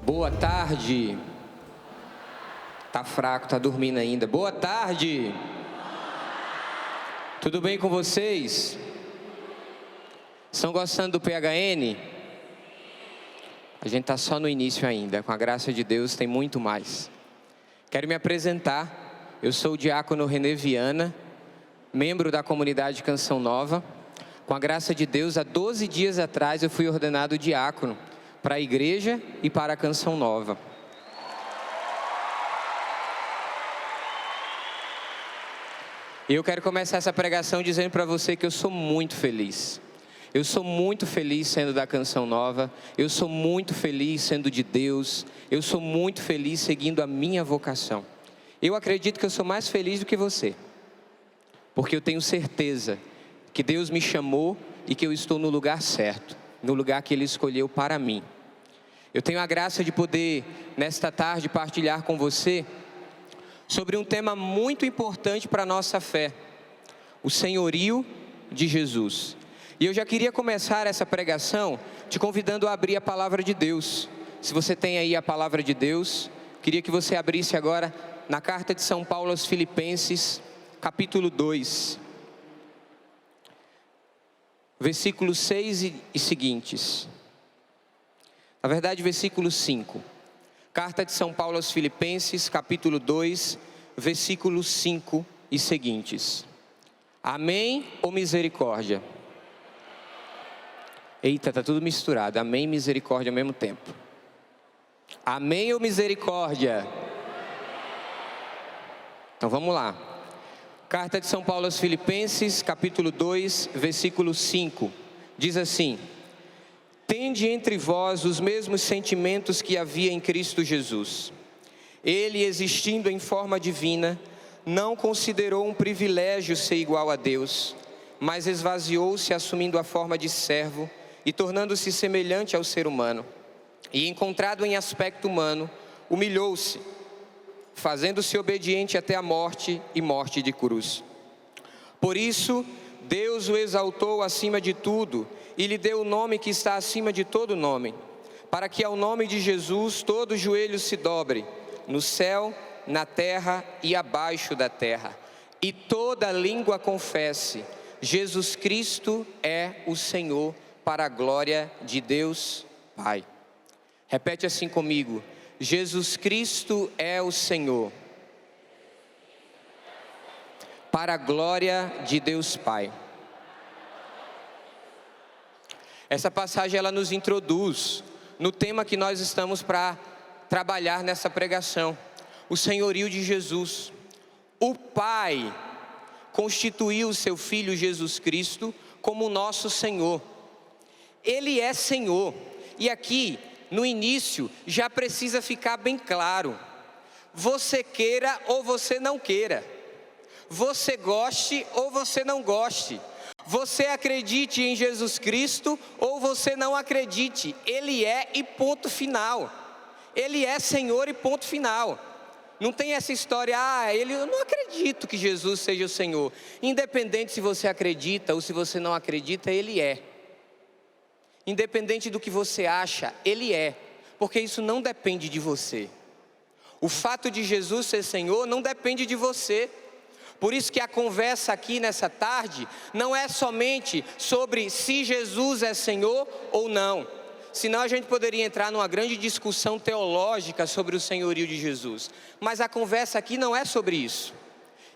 Boa tarde. Tá fraco, tá dormindo ainda. Boa tarde. Tudo bem com vocês? Estão gostando do PHN? A gente tá só no início ainda. Com a graça de Deus tem muito mais. Quero me apresentar. Eu sou o diácono René Viana, membro da comunidade Canção Nova. Com a graça de Deus, há 12 dias atrás eu fui ordenado diácono para a igreja e para a Canção Nova. E eu quero começar essa pregação dizendo para você que eu sou muito feliz. Eu sou muito feliz sendo da Canção Nova. Eu sou muito feliz sendo de Deus. Eu sou muito feliz seguindo a minha vocação. Eu acredito que eu sou mais feliz do que você, porque eu tenho certeza que Deus me chamou e que eu estou no lugar certo, no lugar que Ele escolheu para mim. Eu tenho a graça de poder, nesta tarde, partilhar com você sobre um tema muito importante para a nossa fé: o senhorio de Jesus. E eu já queria começar essa pregação te convidando a abrir a palavra de Deus. Se você tem aí a palavra de Deus, queria que você abrisse agora na carta de São Paulo aos Filipenses, capítulo 2. Versículos 6 e seguintes. Na verdade, versículo 5. Carta de São Paulo aos Filipenses, capítulo 2, versículos 5 e seguintes. Amém ou misericórdia? Eita, tá tudo misturado. Amém e misericórdia ao mesmo tempo. Amém ou misericórdia? Então vamos lá. Carta de São Paulo aos Filipenses, capítulo 2, versículo 5, diz assim: Tende entre vós os mesmos sentimentos que havia em Cristo Jesus. Ele, existindo em forma divina, não considerou um privilégio ser igual a Deus, mas esvaziou-se, assumindo a forma de servo e tornando-se semelhante ao ser humano. E, encontrado em aspecto humano, humilhou-se, fazendo-se obediente até a morte e morte de cruz. Por isso, Deus o exaltou acima de tudo e lhe deu o nome que está acima de todo nome, para que ao nome de Jesus todo joelho se dobre, no céu, na terra e abaixo da terra, e toda língua confesse: Jesus Cristo é o Senhor, para a glória de Deus Pai. Repete assim comigo: Jesus Cristo é o Senhor, para a glória de Deus Pai. Essa passagem ela nos introduz no tema que nós estamos para trabalhar nessa pregação: o senhorio de Jesus. O Pai constituiu o seu Filho Jesus Cristo como o nosso Senhor. Ele é Senhor. E aqui, no início, já precisa ficar bem claro: você queira ou você não queira, você goste ou você não goste, você acredite em Jesus Cristo ou você não acredite, Ele é e ponto final. Ele é Senhor e ponto final. Não tem essa história: eu não acredito que Jesus seja o Senhor. Independente se você acredita ou se você não acredita, Ele é. Independente do que você acha, Ele é, porque isso não depende de você. O fato de Jesus ser Senhor não depende de você. Por isso que a conversa aqui nessa tarde não é somente sobre se Jesus é Senhor ou não. Senão a gente poderia entrar numa grande discussão teológica sobre o senhorio de Jesus. Mas a conversa aqui não é sobre isso.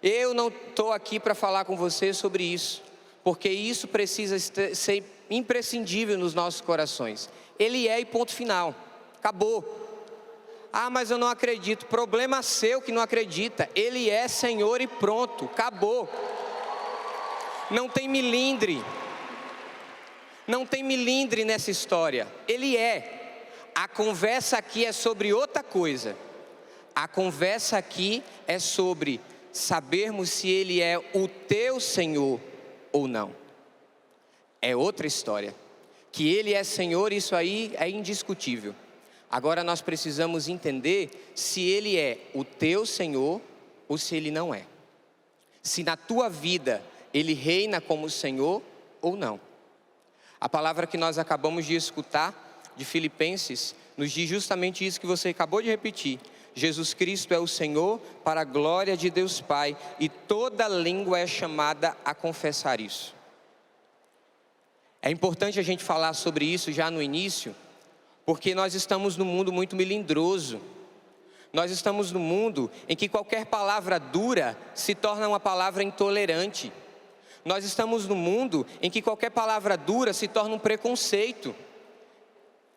Eu não estou aqui para falar com você sobre isso, porque isso precisa ser imprescindível nos nossos corações. Ele é e ponto final. Acabou. Mas eu não acredito. Problema seu que não acredita. Ele é Senhor e pronto. Acabou. Não tem milindre. Não tem milindre nessa história. Ele é. A conversa aqui é sobre outra coisa. A conversa aqui é sobre sabermos se Ele é o teu Senhor ou não. É outra história. Que Ele é Senhor, isso aí é indiscutível. Agora nós precisamos entender se Ele é o teu Senhor ou se Ele não é. Se na tua vida Ele reina como Senhor ou não. A palavra que nós acabamos de escutar de Filipenses nos diz justamente isso que você acabou de repetir. Jesus Cristo é o Senhor para a glória de Deus Pai, e toda língua é chamada a confessar isso. É importante a gente falar sobre isso já no início, porque nós estamos num mundo muito melindroso. Nós estamos num mundo em que qualquer palavra dura se torna uma palavra intolerante. Nós estamos num mundo em que qualquer palavra dura se torna um preconceito.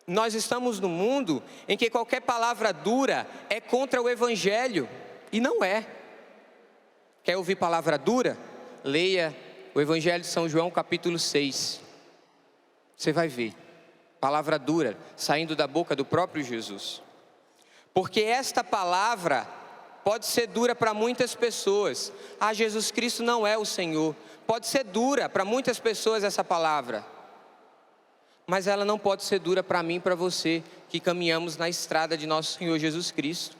Nós estamos num mundo em que qualquer palavra dura é contra o Evangelho, e não é. Quer ouvir palavra dura? Leia o Evangelho de São João, capítulo 6. Você vai ver, palavra dura saindo da boca do próprio Jesus. Porque esta palavra pode ser dura para muitas pessoas. Ah, Jesus Cristo não é o Senhor. Pode ser dura para muitas pessoas essa palavra. Mas ela não pode ser dura para mim e para você, que caminhamos na estrada de nosso Senhor Jesus Cristo,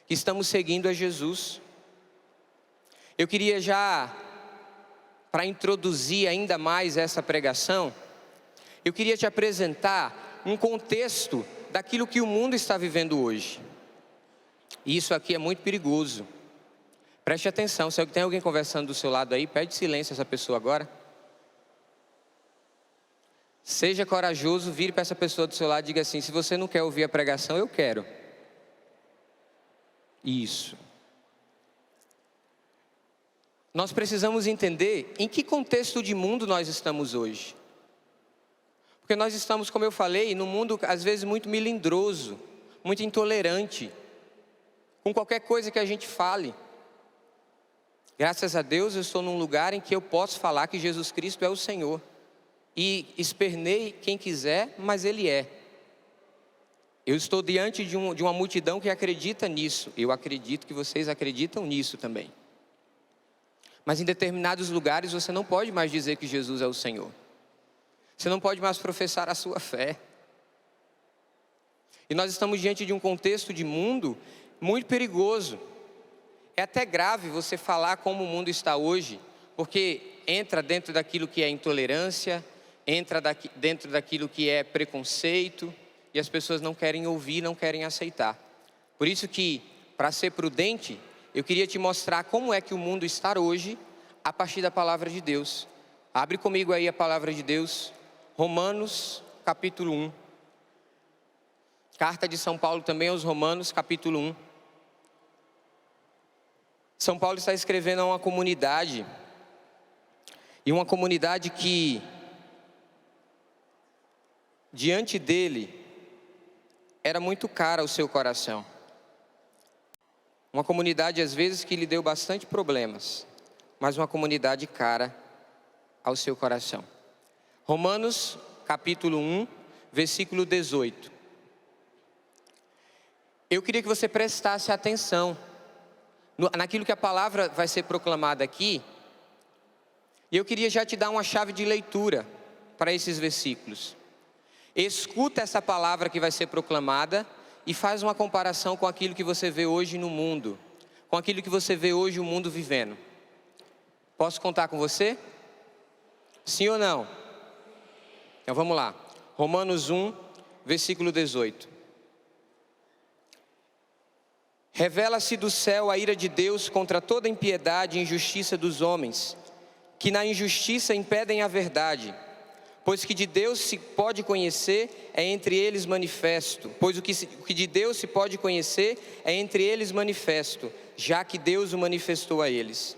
que estamos seguindo a Jesus. Eu queria já, para introduzir ainda mais essa pregação, eu queria te apresentar um contexto daquilo que o mundo está vivendo hoje. E isso aqui é muito perigoso. Preste atenção, se tem alguém conversando do seu lado aí, pede silêncio a essa pessoa agora. Seja corajoso, vire para essa pessoa do seu lado e diga assim: se você não quer ouvir a pregação, eu quero. Isso. Nós precisamos entender em que contexto de mundo nós estamos hoje. Porque nós estamos, como eu falei, num mundo às vezes muito melindroso, muito intolerante, com qualquer coisa que a gente fale. Graças a Deus eu estou num lugar em que eu posso falar que Jesus Cristo é o Senhor. E espernei quem quiser, mas Ele é. Eu estou diante de uma multidão que acredita nisso. Eu acredito que vocês acreditam nisso também. Mas em determinados lugares você não pode mais dizer que Jesus é o Senhor. Você não pode mais professar a sua fé. E nós estamos diante de um contexto de mundo muito perigoso. É até grave você falar como o mundo está hoje, porque entra dentro daquilo que é intolerância, entra dentro daquilo que é preconceito, e as pessoas não querem ouvir, não querem aceitar. Por isso que, para ser prudente, eu queria te mostrar como é que o mundo está hoje, a partir da palavra de Deus. Abre comigo aí a palavra de Deus, Romanos, capítulo 1. Carta de São Paulo também aos Romanos, capítulo 1. São Paulo está escrevendo a uma comunidade, e uma comunidade que, diante dele, era muito cara ao seu coração. Uma comunidade, às vezes, que lhe deu bastante problemas, mas uma comunidade cara ao seu coração. Romanos, capítulo 1, versículo 18. Eu queria que você prestasse atenção naquilo que a palavra vai ser proclamada aqui. E eu queria já te dar uma chave de leitura para esses versículos. Escuta essa palavra que vai ser proclamada e faz uma comparação com aquilo que você vê hoje no mundo, com aquilo que você vê hoje o mundo vivendo. Posso contar com você? Sim ou não? Então vamos lá. Romanos 1, versículo 18. Revela-se do céu a ira de Deus contra toda impiedade e injustiça dos homens, que na injustiça impedem a verdade. Pois o que de Deus se pode conhecer é entre eles manifesto. Pois o que de Deus se pode conhecer é entre eles manifesto, já que Deus o manifestou a eles.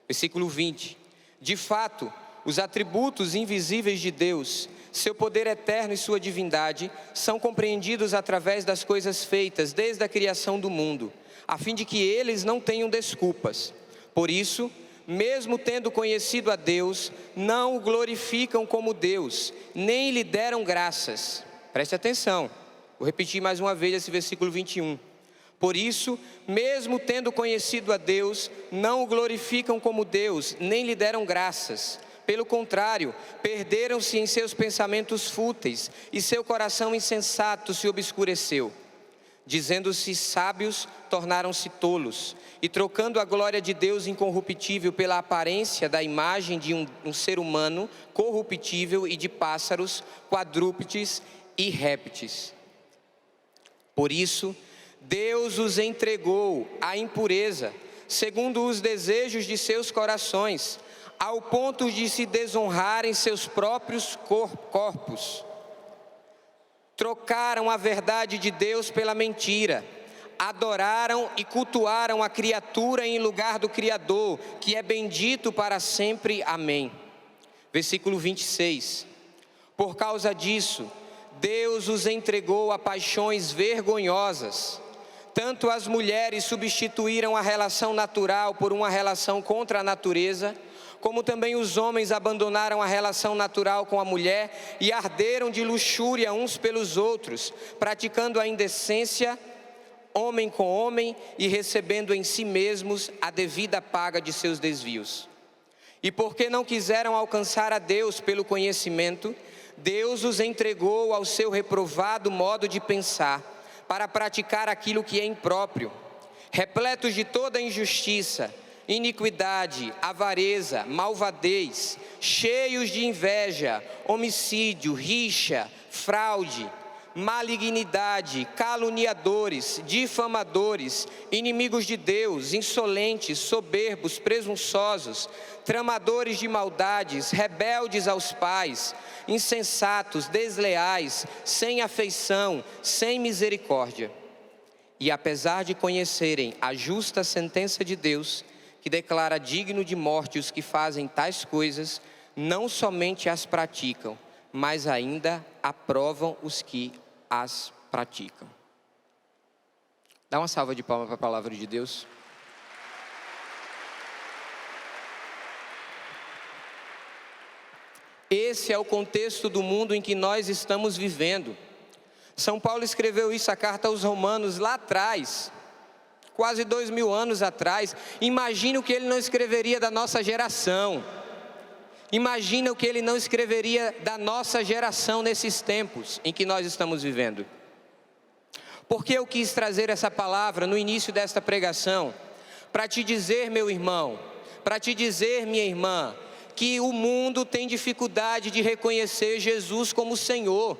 Versículo 20. De fato, os atributos invisíveis de Deus, seu poder eterno e sua divindade, são compreendidos através das coisas feitas desde a criação do mundo, a fim de que eles não tenham desculpas. Por isso, mesmo tendo conhecido a Deus, não o glorificam como Deus, nem lhe deram graças. Preste atenção, vou repetir mais uma vez esse versículo 21. Por isso, mesmo tendo conhecido a Deus, não o glorificam como Deus, nem lhe deram graças. Pelo contrário, perderam-se em seus pensamentos fúteis, e seu coração insensato se obscureceu. Dizendo-se sábios, tornaram-se tolos, e trocando a glória de Deus incorruptível pela aparência da imagem de um ser humano corruptível e de pássaros, quadrúpedes e répteis. Por isso, Deus os entregou à impureza, segundo os desejos de seus corações, ao ponto de se desonrarem seus próprios corpos. Trocaram a verdade de Deus pela mentira, adoraram e cultuaram a criatura em lugar do Criador, que é bendito para sempre. Amém. Versículo 26. Por causa disso, Deus os entregou a paixões vergonhosas. Tanto as mulheres substituíram a relação natural por uma relação contra a natureza, como também os homens abandonaram a relação natural com a mulher e arderam de luxúria uns pelos outros, praticando a indecência, homem com homem, e recebendo em si mesmos a devida paga de seus desvios. E porque não quiseram alcançar a Deus pelo conhecimento, Deus os entregou ao seu reprovado modo de pensar, para praticar aquilo que é impróprio, repletos de toda injustiça, iniquidade, avareza, malvadez, cheios de inveja, homicídio, rixa, fraude, malignidade, caluniadores, difamadores, inimigos de Deus, insolentes, soberbos, presunçosos, tramadores de maldades, rebeldes aos pais, insensatos, desleais, sem afeição, sem misericórdia. E apesar de conhecerem a justa sentença de Deus, que declara digno de morte os que fazem tais coisas, não somente as praticam, mas ainda aprovam os que as praticam. Dá uma salva de palmas para a palavra de Deus. Esse é o contexto do mundo em que nós estamos vivendo. São Paulo escreveu isso, a carta aos Romanos, lá atrás, quase 2000 anos atrás. Imagina o que ele não escreveria da nossa geração. Imagina o que ele não escreveria da nossa geração nesses tempos em que nós estamos vivendo. Por que eu quis trazer essa palavra no início desta pregação? Para te dizer, meu irmão, para te dizer, minha irmã, que o mundo tem dificuldade de reconhecer Jesus como Senhor.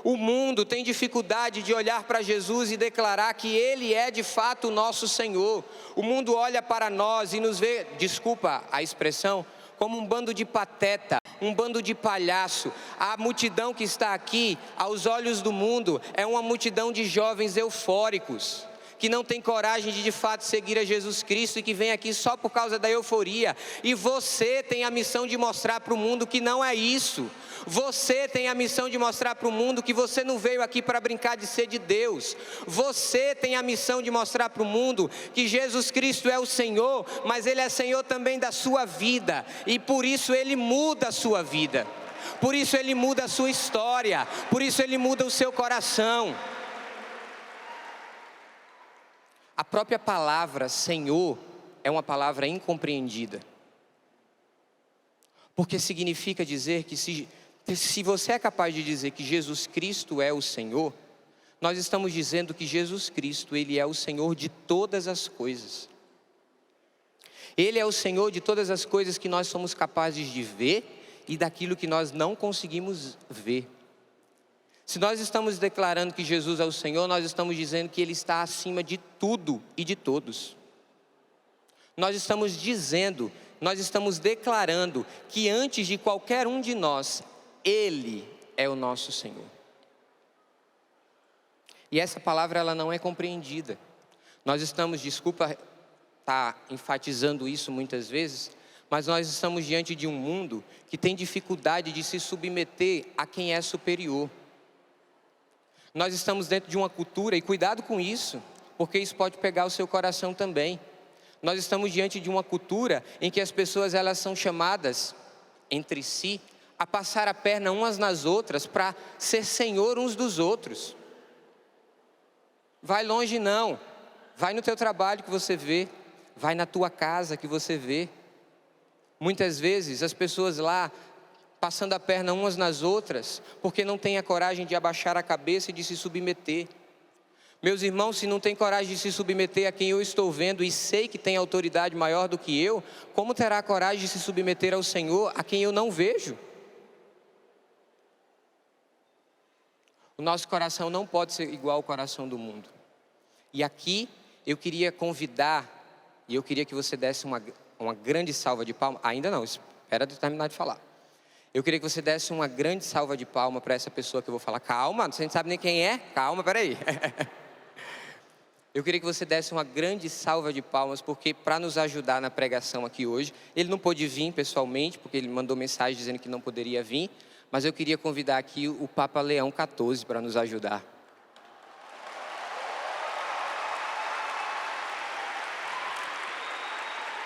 O mundo tem dificuldade de olhar para Jesus e declarar que Ele é de fato o nosso Senhor. O mundo olha para nós e nos vê, desculpa a expressão, como um bando de pateta, um bando de palhaço. A multidão que está aqui, aos olhos do mundo, é uma multidão de jovens eufóricos, que não tem coragem de fato seguir a Jesus Cristo e que vem aqui só por causa da euforia. E você tem a missão de mostrar para o mundo que não é isso. Você tem a missão de mostrar para o mundo que você não veio aqui para brincar de ser de Deus. Você tem a missão de mostrar para o mundo que Jesus Cristo é o Senhor, mas Ele é Senhor também da sua vida. E por isso Ele muda a sua vida. Por isso Ele muda a sua história. Por isso Ele muda o seu coração. A própria palavra Senhor é uma palavra incompreendida. Porque significa dizer que se você é capaz de dizer que Jesus Cristo é o Senhor, nós estamos dizendo que Jesus Cristo, Ele é o Senhor de todas as coisas. Ele é o Senhor de todas as coisas que nós somos capazes de ver e daquilo que nós não conseguimos ver. Se nós estamos declarando que Jesus é o Senhor, nós estamos dizendo que Ele está acima de tudo e de todos. Nós estamos dizendo, nós estamos declarando que antes de qualquer um de nós, Ele é o nosso Senhor. E essa palavra ela não é compreendida. Nós estamos, desculpa estar enfatizando isso muitas vezes, mas nós estamos diante de um mundo que tem dificuldade de se submeter a quem é superior. Nós estamos dentro de uma cultura, e cuidado com isso, porque isso pode pegar o seu coração também. Nós estamos diante de uma cultura em que as pessoas elas são chamadas entre si a passar a perna umas nas outras para ser senhor uns dos outros. Vai longe não, vai no teu trabalho que você vê, vai na tua casa que você vê. Muitas vezes as pessoas lá passando a perna umas nas outras, porque não têm a coragem de abaixar a cabeça e de se submeter. Meus irmãos, se não tem coragem de se submeter a quem eu estou vendo e sei que tem autoridade maior do que eu, como terá a coragem de se submeter ao Senhor a quem eu não vejo? O nosso coração não pode ser igual ao coração do mundo. E aqui eu queria convidar, e eu queria que você desse uma grande salva de palmas. Ainda não, espera eu terminar de falar. Eu queria que você desse uma grande salva de palmas para essa pessoa que eu vou falar. Calma, você não sabe nem quem é? Calma, peraí. Eu queria que você desse uma grande salva de palmas, porque para nos ajudar na pregação aqui hoje, ele não pôde vir pessoalmente, porque ele mandou mensagem dizendo que não poderia vir, mas eu queria convidar aqui o Papa Leão XIV para nos ajudar.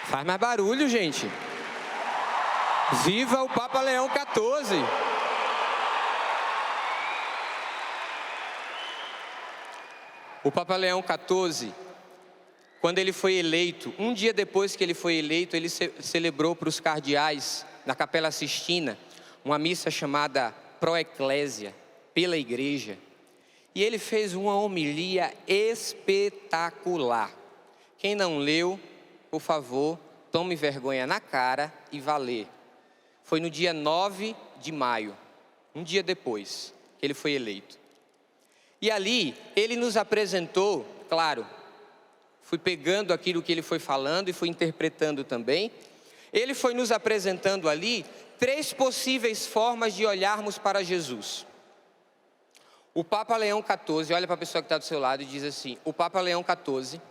Faz mais barulho, gente. Viva o Papa Leão XIV! O Papa Leão XIV, quando ele foi eleito, um dia depois que ele foi eleito, ele celebrou para os cardeais, na Capela Sistina, uma missa chamada Pro Ecclesia, pela igreja. E ele fez uma homilia espetacular. Quem não leu, por favor, tome vergonha na cara e vá ler. Foi no dia 9 de maio, um dia depois que ele foi eleito. E ali, ele nos apresentou, claro, fui pegando aquilo que ele foi falando e fui interpretando também. Ele foi nos apresentando ali 3 possíveis formas de olharmos para Jesus. O Papa Leão XIV, olha para a pessoa que está do seu lado e diz assim: o Papa Leão XIV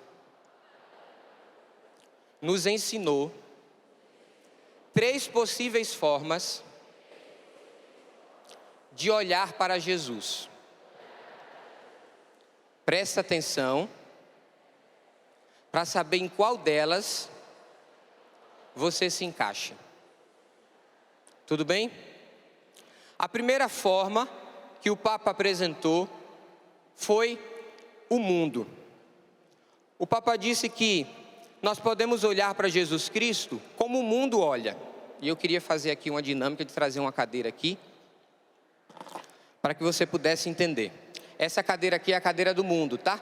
nos ensinou 3 possíveis formas de olhar para Jesus. Presta atenção para saber em qual delas você se encaixa. Tudo bem? A primeira forma que o Papa apresentou foi o mundo. O Papa disse que nós podemos olhar para Jesus Cristo como o mundo olha. E eu queria fazer aqui uma dinâmica de trazer uma cadeira aqui, para que você pudesse entender. Essa cadeira aqui é a cadeira do mundo, tá?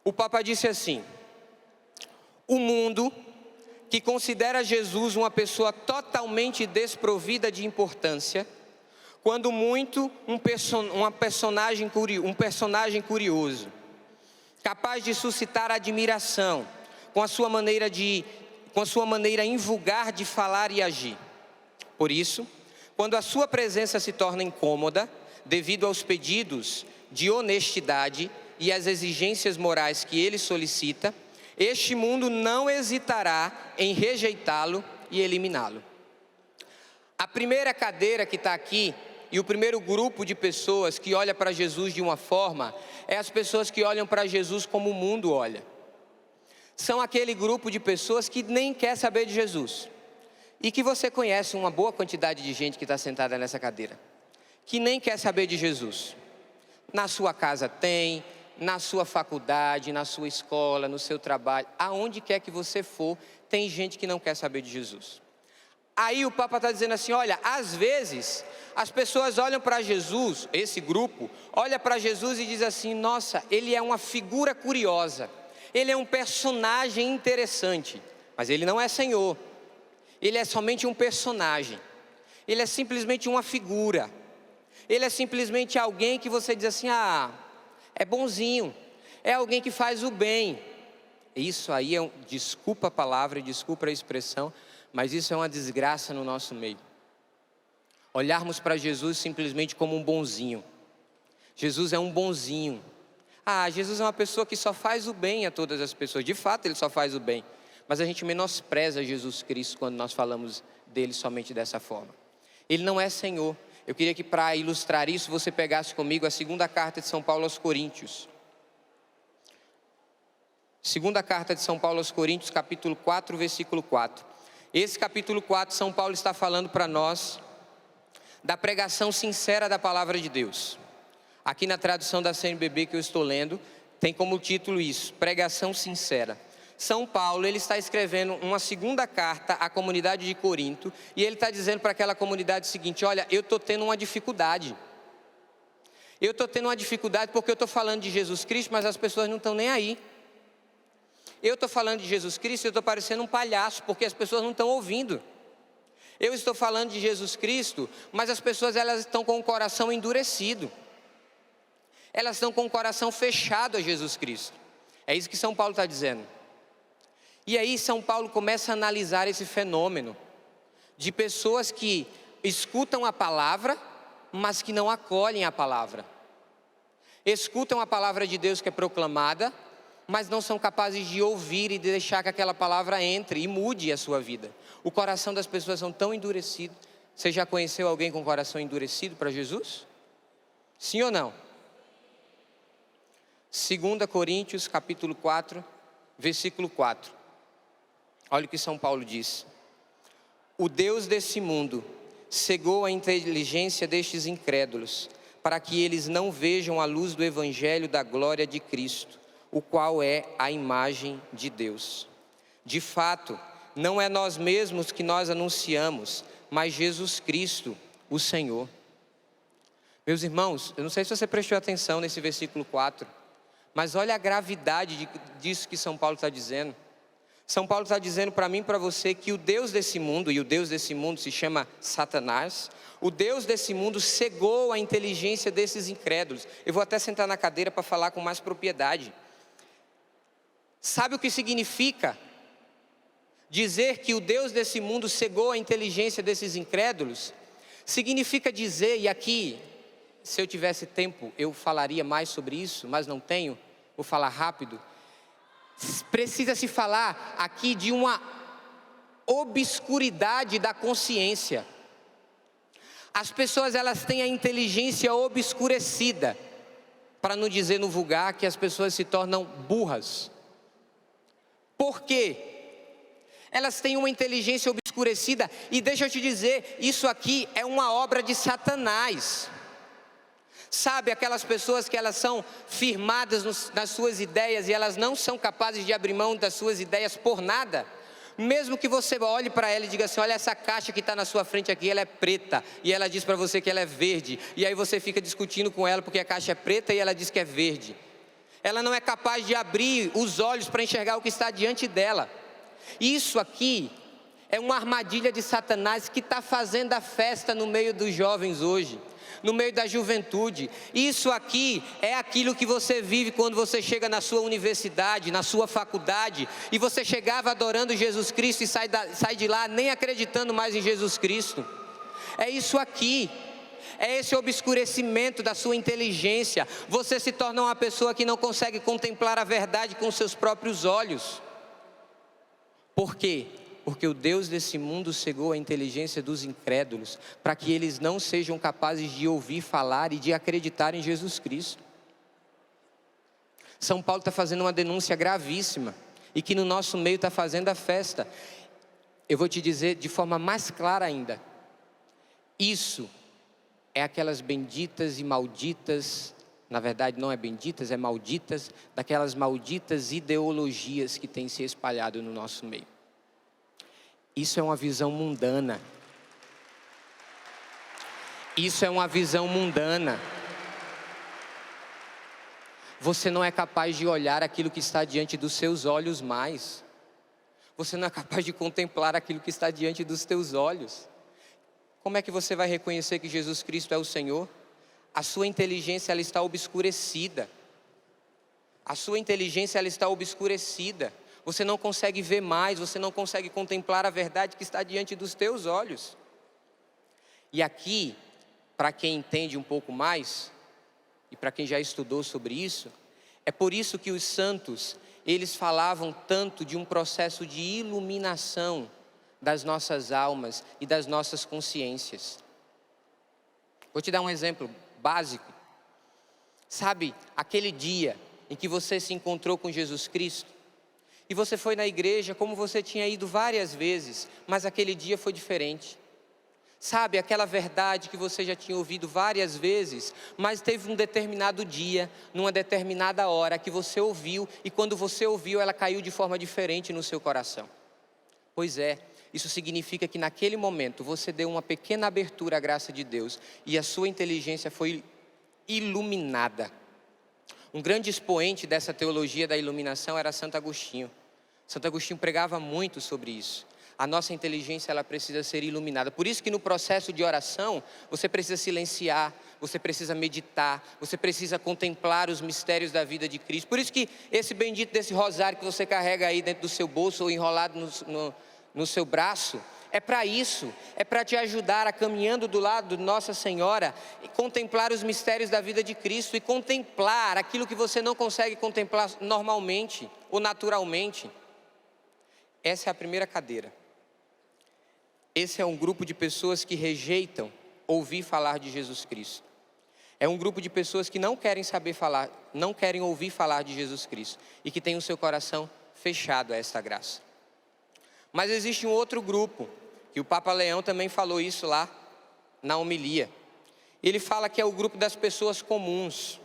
O Papa disse assim: o mundo que considera Jesus uma pessoa totalmente desprovida de importância, quando muito um personagem curioso, capaz de suscitar admiração com a sua maneira invulgar de falar e agir. Por isso, quando a sua presença se torna incômoda, devido aos pedidos de honestidade e às exigências morais que ele solicita, este mundo não hesitará em rejeitá-lo e eliminá-lo. A primeira cadeira que está aqui, e o primeiro grupo de pessoas que olha para Jesus de uma forma, é as pessoas que olham para Jesus como o mundo olha. São aquele grupo de pessoas que nem quer saber de Jesus. E que você conhece uma boa quantidade de gente que está sentada nessa cadeira, que nem quer saber de Jesus. Na sua casa tem, na sua faculdade, na sua escola, no seu trabalho, aonde quer que você for, tem gente que não quer saber de Jesus. Aí o Papa está dizendo assim: olha, às vezes as pessoas olham para Jesus, esse grupo, olha para Jesus e diz assim: nossa, ele é uma figura curiosa, ele é um personagem interessante, mas ele não é Senhor, ele é somente um personagem, ele é simplesmente uma figura, ele é simplesmente alguém que você diz assim: ah, é bonzinho, é alguém que faz o bem. Isso aí desculpa a palavra, desculpa a expressão, mas isso é uma desgraça no nosso meio. Olharmos para Jesus simplesmente como um bonzinho. Jesus é um bonzinho. Ah, Jesus é uma pessoa que só faz o bem a todas as pessoas. De fato, ele só faz o bem. Mas a gente menospreza Jesus Cristo quando nós falamos dele somente dessa forma. Ele não é Senhor. Eu queria que, para ilustrar isso, você pegasse comigo a 2ª carta de São Paulo aos Coríntios. 2ª carta de São Paulo aos Coríntios, capítulo 4, versículo 4. Esse capítulo 4, São Paulo está falando para nós da pregação sincera da palavra de Deus. Aqui na tradução da CNBB que eu estou lendo, tem como título isso: pregação sincera. São Paulo, ele está escrevendo uma 2ª carta à comunidade de Corinto, e ele está dizendo para aquela comunidade o seguinte: olha, eu estou tendo uma dificuldade. Eu estou tendo uma dificuldade porque eu estou falando de Jesus Cristo, mas as pessoas não estão nem aí. Eu estou falando de Jesus Cristo e eu estou parecendo um palhaço, porque as pessoas não estão ouvindo. Eu estou falando de Jesus Cristo, mas as pessoas elas estão com o coração endurecido. Elas estão com o coração fechado a Jesus Cristo. É isso que São Paulo está dizendo. E aí São Paulo começa a analisar esse fenômeno de pessoas que escutam a palavra, mas que não acolhem a palavra. Escutam a palavra de Deus que é proclamada, mas não são capazes de ouvir e de deixar que aquela palavra entre e mude a sua vida. O coração das pessoas são tão endurecido. Você já conheceu alguém com coração endurecido para Jesus? Sim ou não? 2 Coríntios capítulo 4, versículo 4. Olha o que São Paulo diz. O Deus desse mundo cegou a inteligência destes incrédulos, para que eles não vejam a luz do evangelho da glória de Cristo, o qual é a imagem de Deus. De fato, não é nós mesmos que nós anunciamos, mas Jesus Cristo, o Senhor. Meus irmãos, eu não sei se você prestou atenção nesse versículo 4, mas olha a gravidade disso que São Paulo está dizendo. São Paulo está dizendo para mim e para você que o Deus desse mundo, e o Deus desse mundo se chama Satanás, o Deus desse mundo cegou a inteligência desses incrédulos. Eu vou até sentar na cadeira para falar com mais propriedade. Sabe o que significa dizer que o Deus desse mundo cegou a inteligência desses incrédulos? Significa dizer, e aqui, se eu tivesse tempo, eu falaria mais sobre isso, mas não tenho, vou falar rápido. Precisa se falar aqui de uma obscuridade da consciência. As pessoas elas têm a inteligência obscurecida, para não dizer no vulgar que as pessoas se tornam burras. Por quê? Elas têm uma inteligência obscurecida, e deixa eu te dizer, isso aqui é uma obra de Satanás. Sabe, aquelas pessoas que elas são firmadas nas suas ideias e elas não são capazes de abrir mão das suas ideias por nada. Mesmo que você olhe para ela e diga assim, olha essa caixa que está na sua frente aqui, ela é preta. E ela diz para você que ela é verde. E aí você fica discutindo com ela porque a caixa é preta e ela diz que é verde. Ela não é capaz de abrir os olhos para enxergar o que está diante dela. Isso aqui é uma armadilha de Satanás que está fazendo a festa no meio dos jovens hoje, no meio da juventude. Isso aqui é aquilo que você vive quando você chega na sua universidade, na sua faculdade, e você chegava adorando Jesus Cristo e sai de lá nem acreditando mais em Jesus Cristo. É isso aqui, é esse obscurecimento da sua inteligência. Você se torna uma pessoa que não consegue contemplar a verdade com seus próprios olhos. Por quê? Porque o Deus desse mundo cegou a inteligência dos incrédulos, para que eles não sejam capazes de ouvir falar e de acreditar em Jesus Cristo. São Paulo está fazendo uma denúncia gravíssima, e que no nosso meio está fazendo a festa. Eu vou te dizer de forma mais clara ainda, isso é aquelas benditas e malditas, na verdade não é benditas, é malditas, daquelas malditas ideologias que têm se espalhado no nosso meio. Isso é uma visão mundana. Isso é uma visão mundana. Você não é capaz de olhar aquilo que está diante dos seus olhos mais. Você não é capaz de contemplar aquilo que está diante dos teus olhos. Como é que você vai reconhecer que Jesus Cristo é o Senhor? A sua inteligência ela está obscurecida. A sua inteligência ela está obscurecida. Você não consegue ver mais, você não consegue contemplar a verdade que está diante dos teus olhos. E aqui, para quem entende um pouco mais, e para quem já estudou sobre isso, é por isso que os santos, eles falavam tanto de um processo de iluminação das nossas almas e das nossas consciências. Vou te dar um exemplo básico. Sabe, aquele dia em que você se encontrou com Jesus Cristo, e você foi na igreja como você tinha ido várias vezes, mas aquele dia foi diferente. Sabe, aquela verdade que você já tinha ouvido várias vezes, mas teve um determinado dia, numa determinada hora que você ouviu, e quando você ouviu ela caiu de forma diferente no seu coração. Pois é, isso significa que naquele momento você deu uma pequena abertura à graça de Deus, e a sua inteligência foi iluminada. Um grande expoente dessa teologia da iluminação era Santo Agostinho. Santo Agostinho pregava muito sobre isso. A nossa inteligência, ela precisa ser iluminada. Por isso que no processo de oração, você precisa silenciar, você precisa meditar, você precisa contemplar os mistérios da vida de Cristo. Por isso que esse bendito desse rosário que você carrega aí dentro do seu bolso ou enrolado no seu braço, é para isso, é para te ajudar a, caminhando do lado de Nossa Senhora, e contemplar os mistérios da vida de Cristo e contemplar aquilo que você não consegue contemplar normalmente ou naturalmente. Essa é a primeira cadeira. Esse é um grupo de pessoas que rejeitam ouvir falar de Jesus Cristo. É um grupo de pessoas que não querem saber falar, não querem ouvir falar de Jesus Cristo e que tem o seu coração fechado a esta graça. Mas existe um outro grupo, que o Papa Leão também falou isso lá na homilia. Ele fala que é o grupo das pessoas comuns.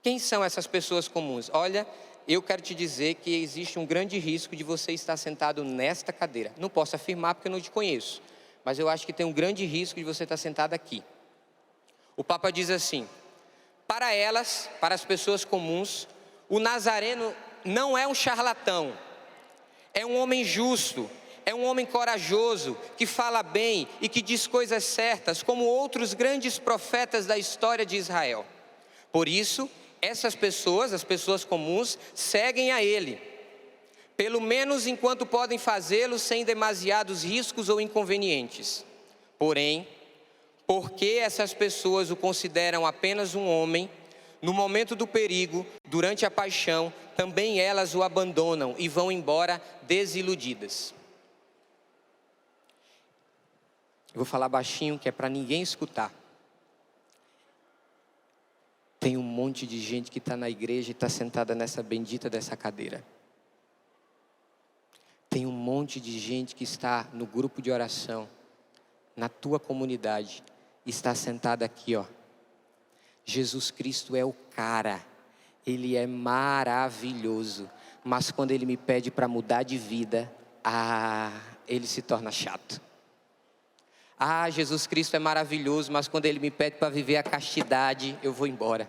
Quem são essas pessoas comuns? Olha, eu quero te dizer que existe um grande risco de você estar sentado nesta cadeira. Não posso afirmar porque eu não te conheço, mas eu acho que tem um grande risco de você estar sentado aqui. O Papa diz assim: para elas, para as pessoas comuns, o Nazareno não é um charlatão, é um homem justo, é um homem corajoso, que fala bem e que diz coisas certas, como outros grandes profetas da história de Israel. Por isso, essas pessoas, as pessoas comuns, seguem a ele, pelo menos enquanto podem fazê-lo sem demasiados riscos ou inconvenientes. Porém, porque essas pessoas o consideram apenas um homem, no momento do perigo, durante a paixão, também elas o abandonam e vão embora desiludidas. Eu vou falar baixinho, que é para ninguém escutar. Tem um monte de gente que está na igreja e está sentada nessa bendita dessa cadeira. Tem um monte de gente que está no grupo de oração, na tua comunidade, e está sentada aqui, ó. Jesus Cristo é o cara, Ele é maravilhoso, mas quando Ele me pede para mudar de vida, Ele se torna chato. Jesus Cristo é maravilhoso, mas quando Ele me pede para viver a castidade, eu vou embora.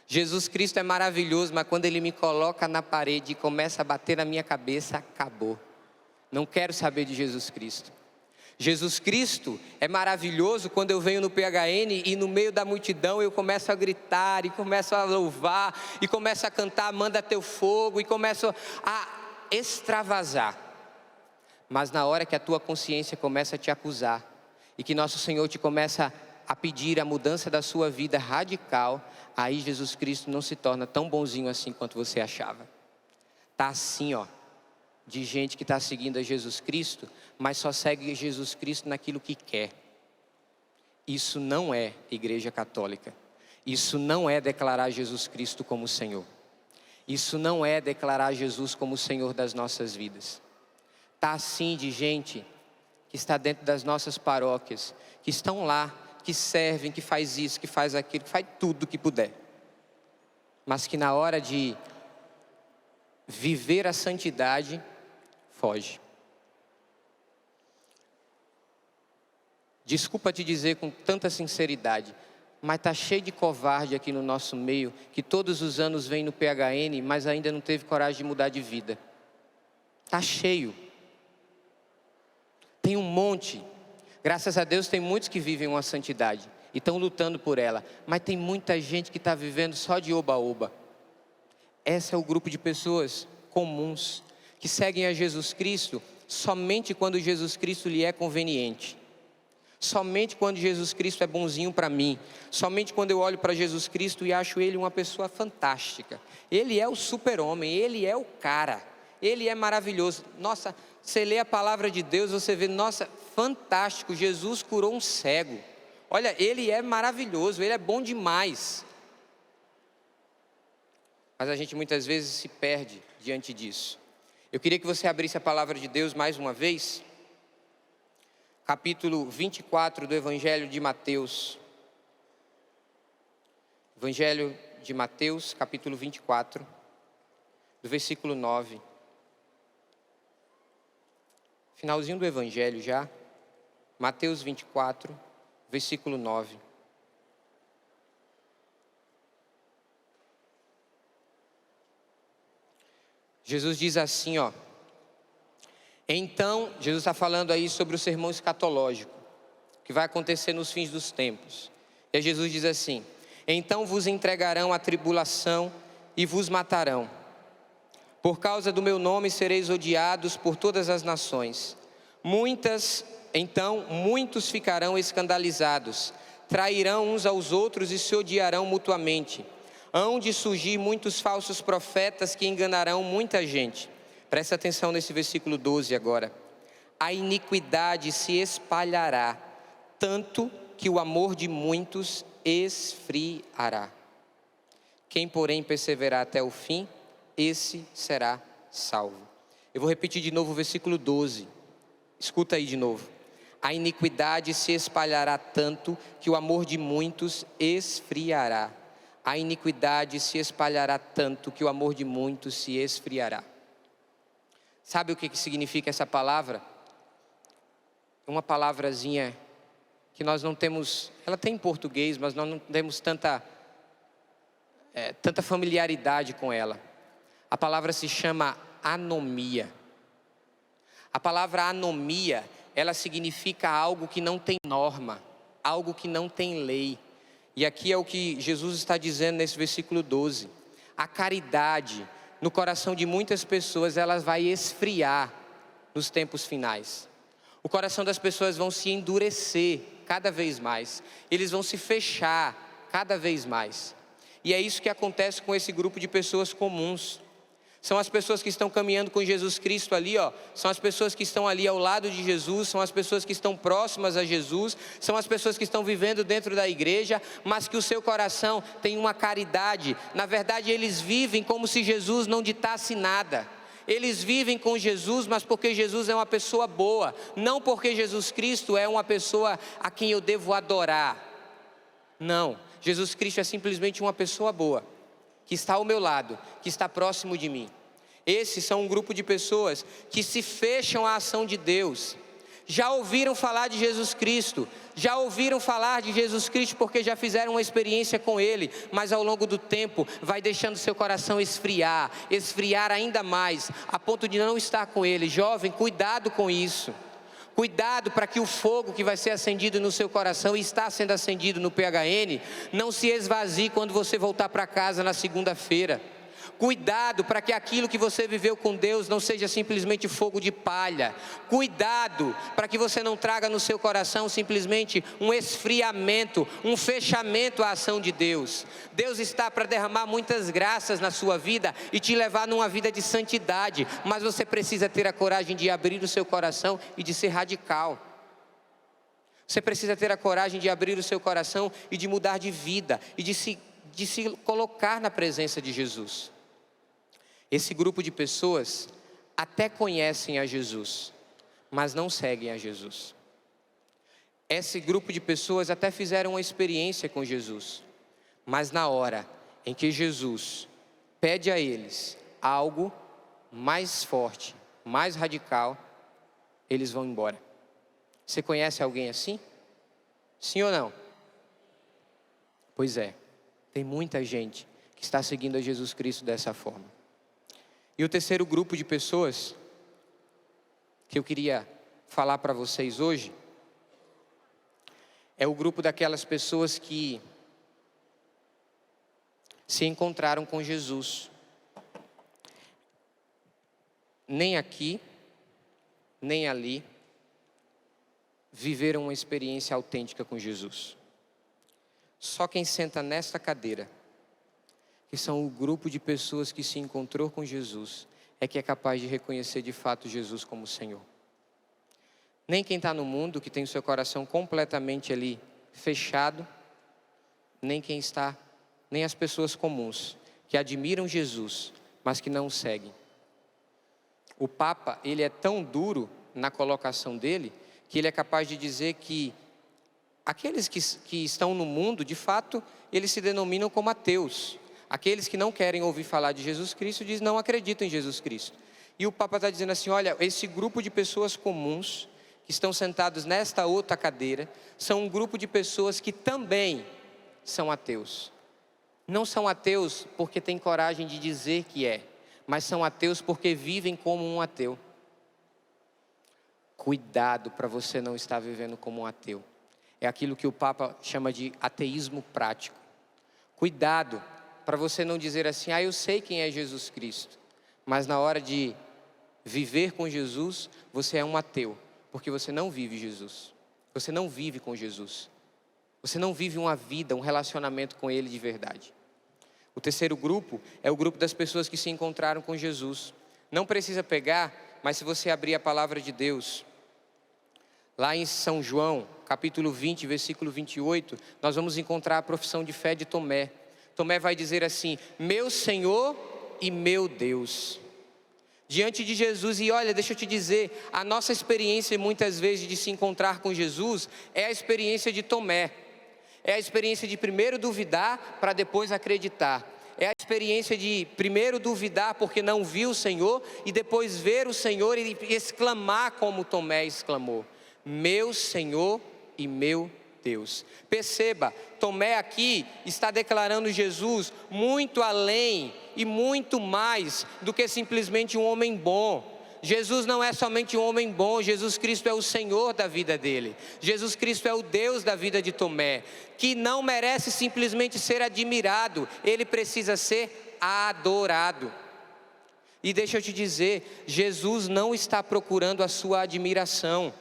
Jesus Cristo é maravilhoso, mas quando Ele me coloca na parede e começa a bater na minha cabeça, acabou. Não quero saber de Jesus Cristo. Jesus Cristo é maravilhoso quando eu venho no PHN e no meio da multidão eu começo a gritar e começo a louvar e começo a cantar Manda Teu Fogo e começo a extravasar. Mas na hora que a tua consciência começa a te acusar e que nosso Senhor te começa a pedir a mudança da sua vida radical, aí Jesus Cristo não se torna tão bonzinho assim quanto você achava. Tá assim, ó, de gente que está seguindo a Jesus Cristo, mas só segue Jesus Cristo naquilo que quer. Isso não é igreja católica. Isso não é declarar Jesus Cristo como Senhor. Isso não é declarar Jesus como Senhor das nossas vidas. Tá assim de gente que está dentro das nossas paróquias, que estão lá, que servem, que faz isso, que faz aquilo, que faz tudo que puder. Mas que na hora de viver a santidade, foge. Desculpa te dizer com tanta sinceridade, mas está cheio de covarde aqui no nosso meio, que todos os anos vem no PHN, mas ainda não teve coragem de mudar de vida. Está cheio. Tem um monte. Graças a Deus tem muitos que vivem uma santidade e estão lutando por ela, mas tem muita gente que está vivendo só de oba-oba. Esse é o grupo de pessoas comuns, que seguem a Jesus Cristo somente quando Jesus Cristo lhe é conveniente. Somente quando Jesus Cristo é bonzinho para mim. Somente quando eu olho para Jesus Cristo e acho Ele uma pessoa fantástica. Ele é o super-homem, Ele é o cara. Ele é maravilhoso. Nossa, você lê a palavra de Deus, você vê, nossa, fantástico, Jesus curou um cego. Olha, Ele é maravilhoso, Ele é bom demais. Mas a gente muitas vezes se perde diante disso. Eu queria que você abrisse a palavra de Deus mais uma vez. Capítulo 24 do Evangelho de Mateus. Evangelho de Mateus, capítulo 24, do versículo 9. Finalzinho do Evangelho já. Mateus 24, versículo 9. Jesus diz assim, ó: Então, Jesus está falando aí sobre o sermão escatológico, que vai acontecer nos fins dos tempos. E aí Jesus diz assim: então vos entregarão à tribulação e vos matarão. Por causa do meu nome sereis odiados por todas as nações. Então muitos ficarão escandalizados, trairão uns aos outros e se odiarão mutuamente. Hão de surgir muitos falsos profetas que enganarão muita gente. Presta atenção nesse versículo 12 agora. A iniquidade se espalhará, tanto que o amor de muitos esfriará. Quem, porém, perseverar até o fim, esse será salvo. Eu vou repetir de novo o versículo 12. Escuta aí de novo. A iniquidade se espalhará tanto que o amor de muitos esfriará. A iniquidade se espalhará tanto que o amor de muitos se esfriará. Sabe o que significa essa palavra? Uma palavrazinha que nós não temos, ela tem em português, mas nós não temos tanta familiaridade com ela. A palavra se chama anomia. A palavra anomia, ela significa algo que não tem norma, algo que não tem lei. E aqui é o que Jesus está dizendo nesse versículo 12. A caridade no coração de muitas pessoas, ela vai esfriar nos tempos finais. O coração das pessoas vão se endurecer cada vez mais. Eles vão se fechar cada vez mais. E é isso que acontece com esse grupo de pessoas comuns. São as pessoas que estão caminhando com Jesus Cristo ali, ó. São as pessoas que estão ali ao lado de Jesus, são as pessoas que estão próximas a Jesus, são as pessoas que estão vivendo dentro da igreja, mas que o seu coração tem uma caridade. Na verdade, eles vivem como se Jesus não ditasse nada. Eles vivem com Jesus, mas porque Jesus é uma pessoa boa, não porque Jesus Cristo é uma pessoa a quem eu devo adorar. Não, Jesus Cristo é simplesmente uma pessoa boa, que está ao meu lado, que está próximo de mim. Esses são um grupo de pessoas que se fecham à ação de Deus. Já ouviram falar de Jesus Cristo, já ouviram falar de Jesus Cristo porque já fizeram uma experiência com Ele, mas ao longo do tempo vai deixando seu coração esfriar ainda mais, a ponto de não estar com Ele. Jovem, cuidado com isso. Cuidado para que o fogo que vai ser acendido no seu coração e está sendo acendido no PHN, não se esvazie quando você voltar para casa na segunda-feira. Cuidado para que aquilo que você viveu com Deus não seja simplesmente fogo de palha. Cuidado para que você não traga no seu coração simplesmente um esfriamento, um fechamento à ação de Deus. Deus está para derramar muitas graças na sua vida e te levar numa vida de santidade, mas você precisa ter a coragem de abrir o seu coração e de ser radical. Você precisa ter a coragem de abrir o seu coração e de mudar de vida e de se colocar na presença de Jesus. Esse grupo de pessoas até conhecem a Jesus, mas não seguem a Jesus. Esse grupo de pessoas até fizeram uma experiência com Jesus, mas na hora em que Jesus pede a eles algo mais forte, mais radical, eles vão embora. Você conhece alguém assim? Sim ou não? Pois é, tem muita gente que está seguindo a Jesus Cristo dessa forma. E o terceiro grupo de pessoas que eu queria falar para vocês hoje é o grupo daquelas pessoas que se encontraram com Jesus. Nem aqui, nem ali, viveram uma experiência autêntica com Jesus. Só quem senta nesta cadeira, que são o grupo de pessoas que se encontrou com Jesus, é que é capaz de reconhecer de fato Jesus como Senhor. Nem quem está no mundo, que tem o seu coração completamente ali fechado, nem as pessoas comuns, que admiram Jesus, mas que não o seguem. O Papa, ele é tão duro na colocação dele, que ele é capaz de dizer que aqueles que estão no mundo, de fato, eles se denominam como ateus. Aqueles que não querem ouvir falar de Jesus Cristo, dizem não acreditam em Jesus Cristo. E o Papa está dizendo assim, olha, esse grupo de pessoas comuns, que estão sentados nesta outra cadeira, são um grupo de pessoas que também são ateus. Não são ateus porque têm coragem de dizer que é, mas são ateus porque vivem como um ateu. Cuidado para você não estar vivendo como um ateu. É aquilo que o Papa chama de ateísmo prático. Cuidado para você não dizer assim: eu sei quem é Jesus Cristo, mas na hora de viver com Jesus, você é um ateu, porque você não vive Jesus. Você não vive com Jesus. Você não vive uma vida, um relacionamento com Ele de verdade. O terceiro grupo é o grupo das pessoas que se encontraram com Jesus. Não precisa pegar, mas se você abrir a palavra de Deus, lá em São João, capítulo 20, versículo 28, nós vamos encontrar a profissão de fé de Tomé. Tomé vai dizer assim: meu Senhor e meu Deus. Diante de Jesus, e olha, deixa eu te dizer, a nossa experiência muitas vezes de se encontrar com Jesus é a experiência de Tomé. É a experiência de primeiro duvidar para depois acreditar. É a experiência de primeiro duvidar porque não viu o Senhor e depois ver o Senhor e exclamar como Tomé exclamou: meu Senhor e meu Deus. Perceba, Tomé aqui está declarando Jesus muito além e muito mais do que simplesmente um homem bom. Jesus não é somente um homem bom, Jesus Cristo é o Senhor da vida dele. Jesus Cristo é o Deus da vida de Tomé, que não merece simplesmente ser admirado, ele precisa ser adorado. E deixa eu te dizer, Jesus não está procurando a sua admiração.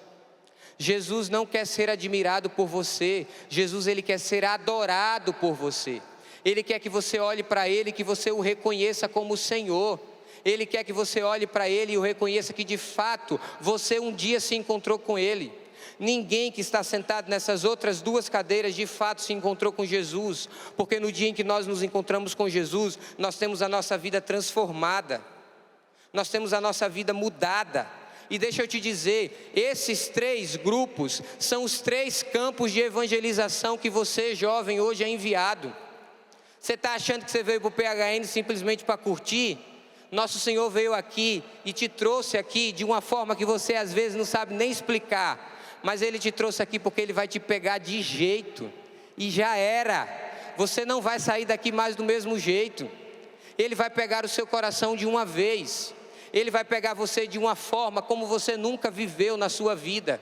Jesus não quer ser admirado por você, Jesus ele quer ser adorado por você. Ele quer que você olhe para ele, que você o reconheça como Senhor. Ele quer que você olhe para ele e o reconheça que de fato você um dia se encontrou com ele. Ninguém que está sentado nessas outras duas cadeiras de fato se encontrou com Jesus, porque no dia em que nós nos encontramos com Jesus, nós temos a nossa vida transformada, nós temos a nossa vida mudada. E deixa eu te dizer, esses três grupos são os três campos de evangelização que você, jovem, hoje é enviado. Você está achando que você veio para o PHN simplesmente para curtir? Nosso Senhor veio aqui e te trouxe aqui de uma forma que você às vezes não sabe nem explicar, mas Ele te trouxe aqui porque Ele vai te pegar de jeito, e já era. Você não vai sair daqui mais do mesmo jeito. Ele vai pegar o seu coração de uma vez. Ele vai pegar você de uma forma como você nunca viveu na sua vida.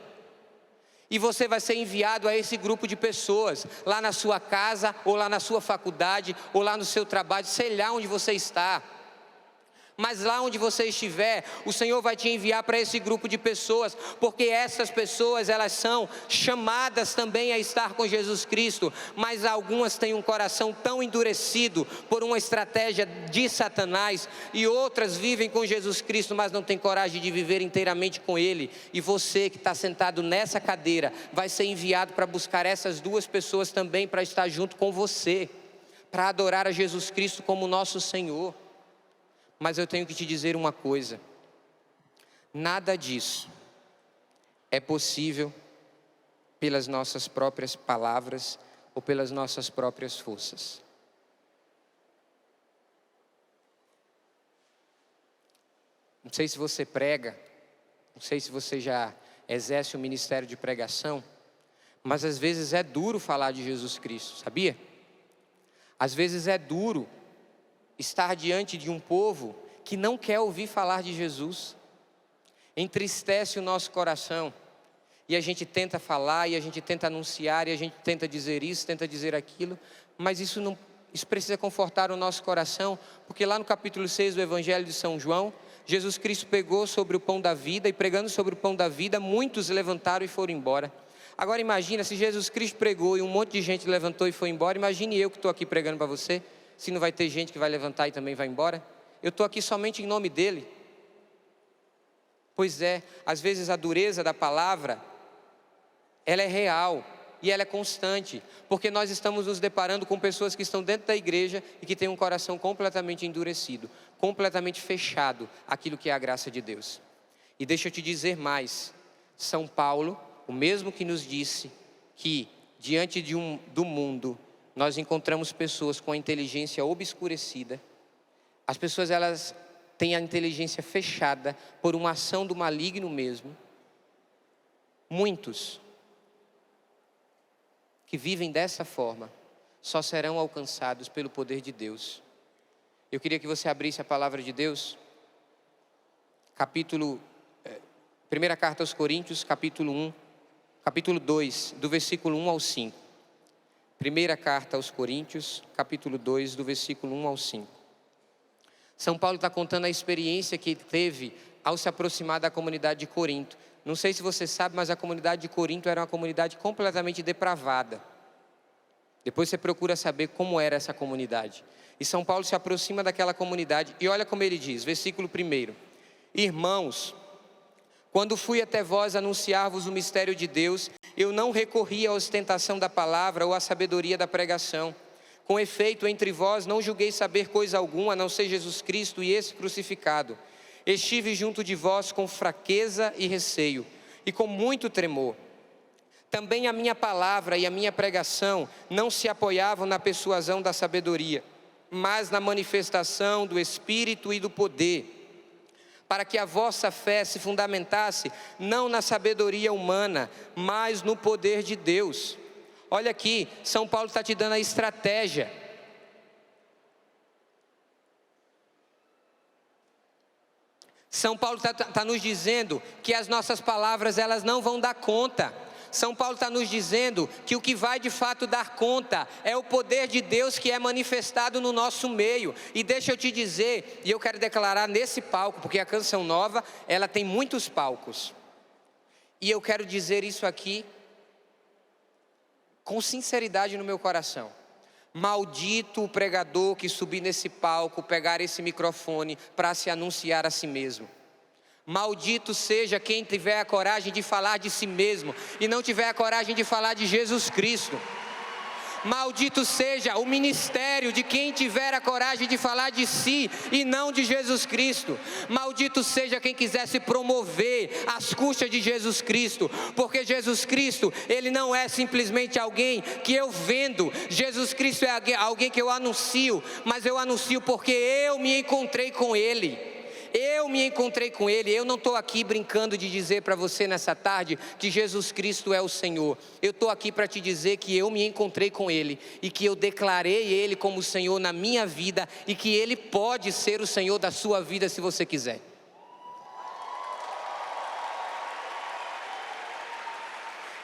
E você vai ser enviado a esse grupo de pessoas, lá na sua casa, ou lá na sua faculdade, ou lá no seu trabalho, sei lá onde você está. Mas lá onde você estiver, o Senhor vai te enviar para esse grupo de pessoas, porque essas pessoas, elas são chamadas também a estar com Jesus Cristo, mas algumas têm um coração tão endurecido por uma estratégia de Satanás, e outras vivem com Jesus Cristo, mas não têm coragem de viver inteiramente com Ele. E você que está sentado nessa cadeira, vai ser enviado para buscar essas duas pessoas também, para estar junto com você, para adorar a Jesus Cristo como nosso Senhor. Mas eu tenho que te dizer uma coisa: nada disso é possível pelas nossas próprias palavras ou pelas nossas próprias forças. Não sei se você prega, não sei se você já exerce o ministério de pregação, mas às vezes é duro falar de Jesus Cristo, sabia? Às vezes é duro estar diante de um povo que não quer ouvir falar de Jesus. Entristece o nosso coração, e a gente tenta falar, e a gente tenta anunciar, e a gente tenta dizer isso, tenta dizer aquilo, mas isso precisa confortar o nosso coração, porque lá no capítulo 6 do Evangelho de São João, Jesus Cristo pegou sobre o pão da vida, e pregando sobre o pão da vida, muitos levantaram e foram embora. Agora imagina, se Jesus Cristo pregou e um monte de gente levantou e foi embora, imagine eu que estou aqui pregando para você, se não vai ter gente que vai levantar e também vai embora. Eu estou aqui somente em nome dele. Pois é, às vezes a dureza da palavra, ela é real e ela é constante, porque nós estamos nos deparando com pessoas que estão dentro da igreja e que têm um coração completamente endurecido, completamente fechado àquilo que é a graça de Deus. E deixa eu te dizer mais, São Paulo, o mesmo que nos disse que diante do mundo nós encontramos pessoas com a inteligência obscurecida. As pessoas, elas têm a inteligência fechada por uma ação do maligno mesmo. Muitos que vivem dessa forma só serão alcançados pelo poder de Deus. Eu queria que você abrisse a palavra de Deus, capítulo Primeira carta aos Coríntios, capítulo 2, do versículo 1 ao 5. Primeira carta aos Coríntios, capítulo 2, do versículo 1 ao 5. São Paulo está contando a experiência que ele teve ao se aproximar da comunidade de Corinto. Não sei se você sabe, mas a comunidade de Corinto era uma comunidade completamente depravada. Depois você procura saber como era essa comunidade. E São Paulo se aproxima daquela comunidade e olha como ele diz, versículo 1. Irmãos, quando fui até vós anunciar-vos o mistério de Deus, eu não recorri à ostentação da palavra ou à sabedoria da pregação. Com efeito, entre vós não julguei saber coisa alguma, a não ser Jesus Cristo e esse crucificado. Estive junto de vós com fraqueza e receio, e com muito tremor. Também a minha palavra e a minha pregação não se apoiavam na persuasão da sabedoria, mas na manifestação do Espírito e do poder, para que a vossa fé se fundamentasse não na sabedoria humana, mas no poder de Deus. Olha aqui, São Paulo está te dando a estratégia. São Paulo está nos dizendo que as nossas palavras elas não vão dar conta. São Paulo está nos dizendo que o que vai de fato dar conta é o poder de Deus que é manifestado no nosso meio. E deixa eu te dizer, e eu quero declarar nesse palco, porque a Canção Nova, ela tem muitos palcos. E eu quero dizer isso aqui com sinceridade no meu coração. Maldito o pregador que subir nesse palco, pegar esse microfone para se anunciar a si mesmo. Maldito seja quem tiver a coragem de falar de si mesmo e não tiver a coragem de falar de Jesus Cristo. Maldito seja o ministério de quem tiver a coragem de falar de si e não de Jesus Cristo. Maldito seja quem quiser se promover às custas de Jesus Cristo, porque Jesus Cristo, Ele não é simplesmente alguém que eu vendo. Jesus Cristo é alguém que eu anuncio, mas eu anuncio porque eu me encontrei com Ele. Eu me encontrei com Ele. Eu não estou aqui brincando de dizer para você nessa tarde que Jesus Cristo é o Senhor. Eu estou aqui para te dizer que eu me encontrei com Ele e que eu declarei Ele como Senhor na minha vida e que Ele pode ser o Senhor da sua vida se você quiser.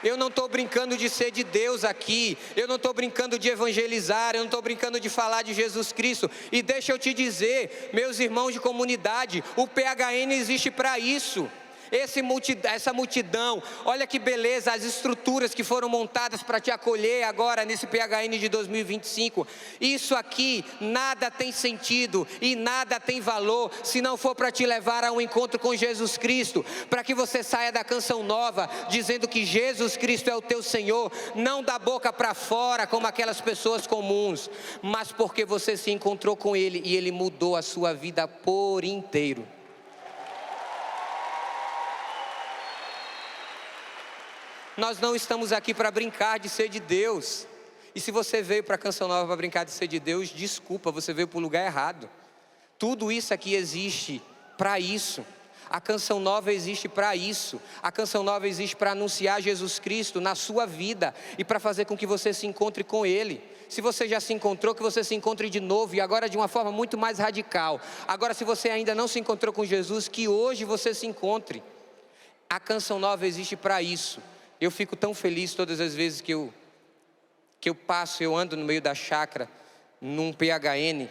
Eu não estou brincando de ser de Deus aqui, eu não estou brincando de evangelizar, eu não estou brincando de falar de Jesus Cristo. E deixa eu te dizer, meus irmãos de comunidade, o PHN existe para isso. Essa multidão, olha que beleza, as estruturas que foram montadas para te acolher agora nesse PHN de 2025. Isso aqui nada tem sentido e nada tem valor se não for para te levar a um encontro com Jesus Cristo, para que você saia da Canção Nova dizendo que Jesus Cristo é o teu Senhor, não da boca para fora como aquelas pessoas comuns, mas porque você se encontrou com Ele e Ele mudou a sua vida por inteiro. Nós não estamos aqui para brincar de ser de Deus. E se você veio para a Canção Nova para brincar de ser de Deus, desculpa, você veio para o lugar errado. Tudo isso aqui existe para isso. A Canção Nova existe para isso. A Canção Nova existe para anunciar Jesus Cristo na sua vida e para fazer com que você se encontre com Ele. Se você já se encontrou, que você se encontre de novo e agora de uma forma muito mais radical. Agora, se você ainda não se encontrou com Jesus, que hoje você se encontre. A Canção Nova existe para isso. Eu fico tão feliz todas as vezes que eu ando no meio da chácara, num PHN,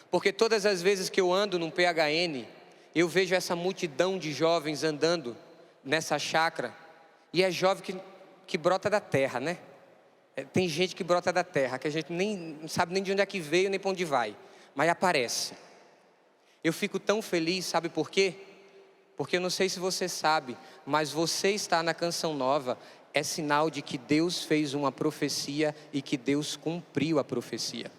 porque todas as vezes que eu ando num PHN, eu vejo essa multidão de jovens andando nessa chácara, e é jovem que brota da terra, né? Tem gente que brota da terra, que a gente não sabe nem de onde é que veio, nem para onde vai, mas aparece. Eu fico tão feliz, sabe por quê? Porque eu não sei se você sabe, mas você estar na Canção Nova é sinal de que Deus fez uma profecia e que Deus cumpriu a profecia.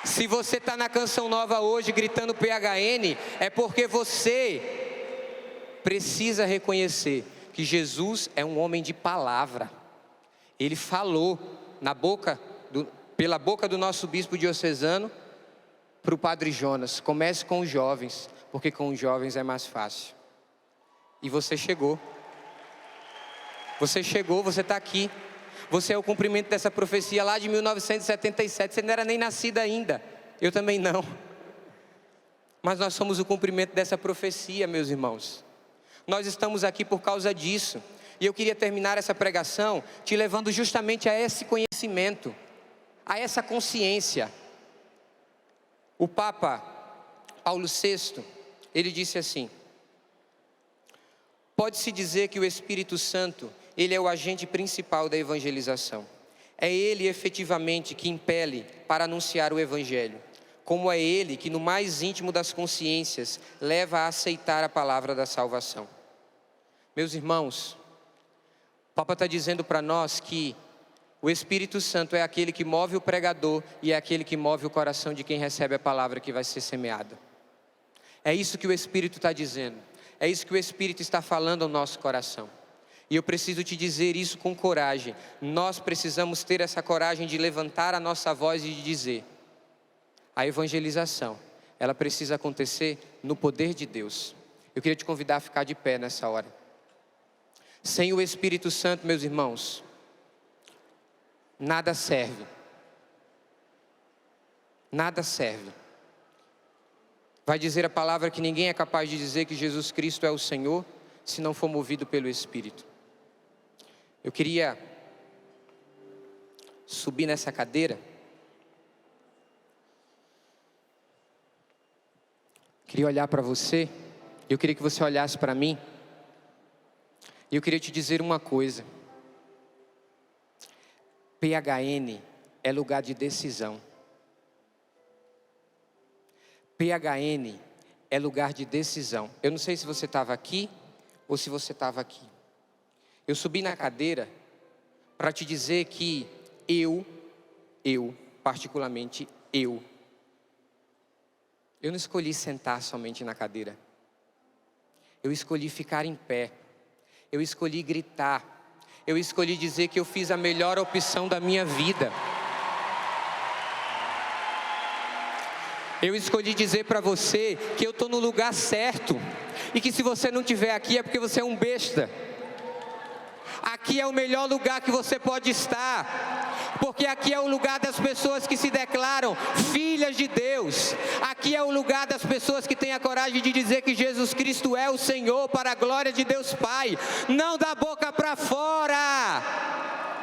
Se você está na Canção Nova hoje gritando PHN, é porque você precisa reconhecer que Jesus é um homem de palavra. Ele falou pela boca do nosso bispo diocesano, para o Padre Jonas: comece com os jovens, porque com os jovens é mais fácil. E você chegou. Você chegou, você está aqui. Você é o cumprimento dessa profecia lá de 1977. Você não era nem nascida ainda. Eu também não. Mas nós somos o cumprimento dessa profecia, meus irmãos. Nós estamos aqui por causa disso. E eu queria terminar essa pregação te levando justamente a esse conhecimento, a essa consciência. O Papa Paulo VI, ele disse assim: pode-se dizer que o Espírito Santo, ele é o agente principal da evangelização. É ele efetivamente que impele para anunciar o Evangelho, como é ele que no mais íntimo das consciências leva a aceitar a palavra da salvação. Meus irmãos, o Papa está dizendo para nós que o Espírito Santo é aquele que move o pregador e é aquele que move o coração de quem recebe a palavra que vai ser semeada. É isso que o Espírito está dizendo, é isso que o Espírito está falando ao nosso coração. E eu preciso te dizer isso com coragem. Nós precisamos ter essa coragem de levantar a nossa voz e de dizer: a evangelização, ela precisa acontecer no poder de Deus. Eu queria te convidar a ficar de pé nessa hora. Sem o Espírito Santo, meus irmãos, nada serve. Nada serve. Vai dizer a palavra que ninguém é capaz de dizer que Jesus Cristo é o Senhor se não for movido pelo Espírito. Eu queria subir nessa cadeira. Queria olhar para você. Eu queria que você olhasse para mim. E eu queria te dizer uma coisa. PHN é lugar de decisão. PHN é lugar de decisão. Eu não sei se você estava aqui ou se você estava aqui. Eu subi na cadeira para te dizer que particularmente eu não escolhi sentar somente na cadeira. Eu escolhi ficar em pé. Eu escolhi gritar. Eu escolhi dizer que eu fiz a melhor opção da minha vida. Eu escolhi dizer para você que eu estou no lugar certo. E que se você não estiver aqui é porque você é um besta. Aqui é o melhor lugar que você pode estar, porque aqui é o lugar das pessoas que se declaram filhas de Deus. Aqui é o lugar das pessoas que têm a coragem de dizer que Jesus Cristo é o Senhor, para a glória de Deus Pai, não da boca para fora.